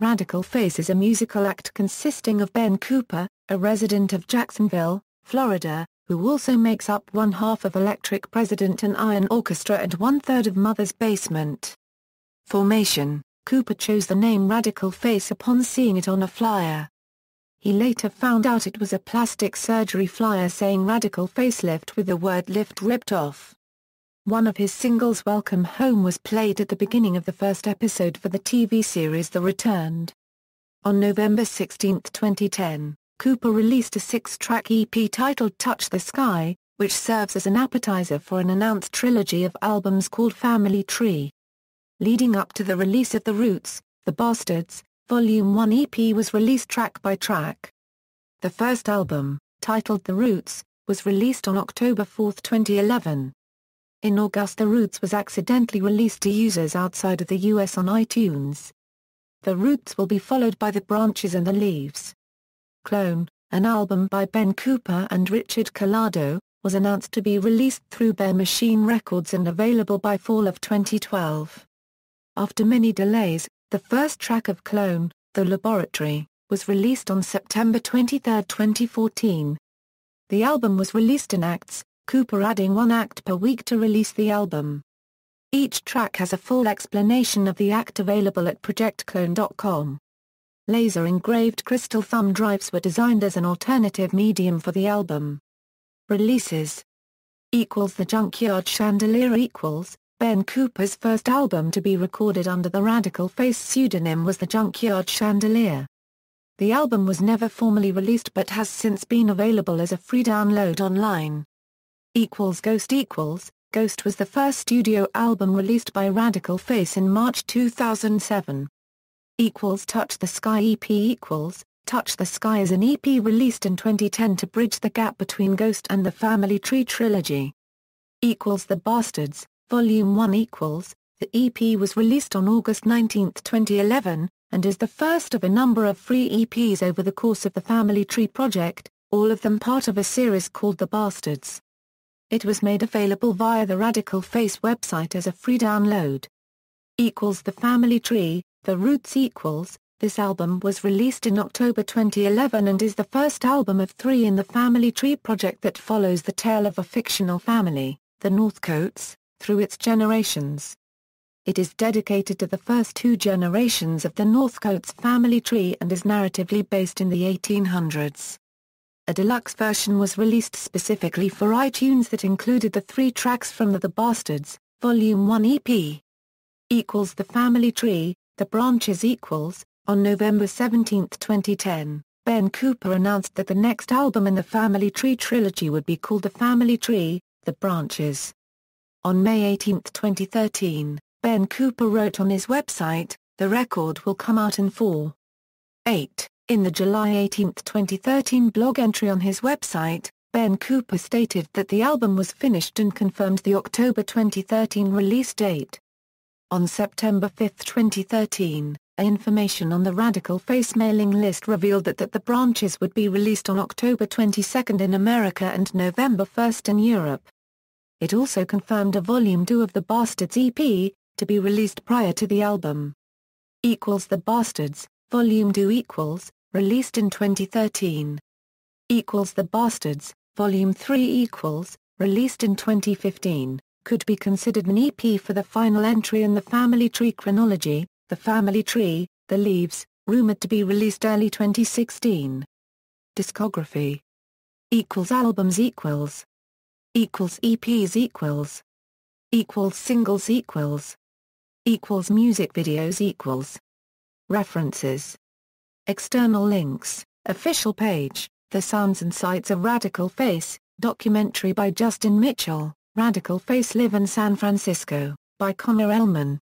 Radical Face is a musical act consisting of Ben Cooper, a resident of Jacksonville, Florida, who also makes up one half of Electric President and Iron Orchestra and one-third of Mother's Basement. Formation: Cooper chose the name Radical Face upon seeing it on a flyer. He later found out it was a plastic surgery flyer saying Radical Facelift with the word lift ripped off. One of his singles, Welcome Home, was played at the beginning of the first episode for the TV series The Returned. On November 16, 2010, Cooper released a 6-track EP titled Touch the Sky, which serves as an appetizer for an announced trilogy of albums called Family Tree. Leading up to the release of The Roots, The Bastards, Volume 1 EP was released track by track. The first album, titled The Roots, was released on October 4, 2011. In August, The Roots was accidentally released to users outside of the US on iTunes. The Roots will be followed by The Branches and The Leaves. Clone, an album by Ben Cooper and Richard Collado, was announced to be released through Bear Machine Records and available by fall of 2012. After many delays, the first track of Clone, The Laboratory, was released on September 23, 2014. The album was released in acts, Cooper adding one act per week to release the album. Each track has a full explanation of the act available at projectclone.com. Laser-engraved crystal thumb drives were designed as an alternative medium for the album. Releases The Junkyard Chandelier Ben Cooper's first album to be recorded under the Radical Face pseudonym was The Junkyard Chandelier. The album was never formally released but has since been available as a free download online. Ghost was the first studio album released by Radical Face in March 2007. Touch the Sky EP Touch the Sky is an EP released in 2010 to bridge the gap between Ghost and the Family Tree trilogy. The Bastards, Volume 1 The EP was released on August 19, 2011, and is the first of a number of free EPs over the course of the Family Tree project, all of them part of a series called The Bastards. It was made available via the Radical Face website as a free download. The Family Tree, The Roots This album was released in October 2011 and is the first album of 3 in the Family Tree project that follows the tale of a fictional family, the Northcotes, through its generations. It is dedicated to the first 2 generations of the Northcotes family tree and is narratively based in the 1800s. A deluxe version was released specifically for iTunes that included the 3 tracks from The Bastards, Volume 1 EP. The Family Tree, The Branches On November 17, 2010, Ben Cooper announced that the next album in the Family Tree trilogy would be called The Family Tree, The Branches. On May 18, 2013, Ben Cooper wrote on his website, "The record will come out in 4.8." In the July 18, 2013 blog entry on his website, Ben Cooper stated that the album was finished and confirmed the October 2013 release date. On September 5, 2013, information on the Radical Face mailing list revealed that The Branches would be released on October 22 in America and November 1 in Europe. It also confirmed a Volume 2 of The Bastards EP, to be released prior to the album. The Bastards, Volume 2 released in 2013. The Bastards, Volume 3 released in 2015, could be considered an EP for the final entry in the Family Tree chronology, The Family Tree, The Leaves, rumored to be released early 2016. Discography Albums EPs Singles Music videos References. External links, Official page, The Sounds and Sights of Radical Face, documentary by Justin Mitchell, Radical Face Live in San Francisco, by Connor Ellman.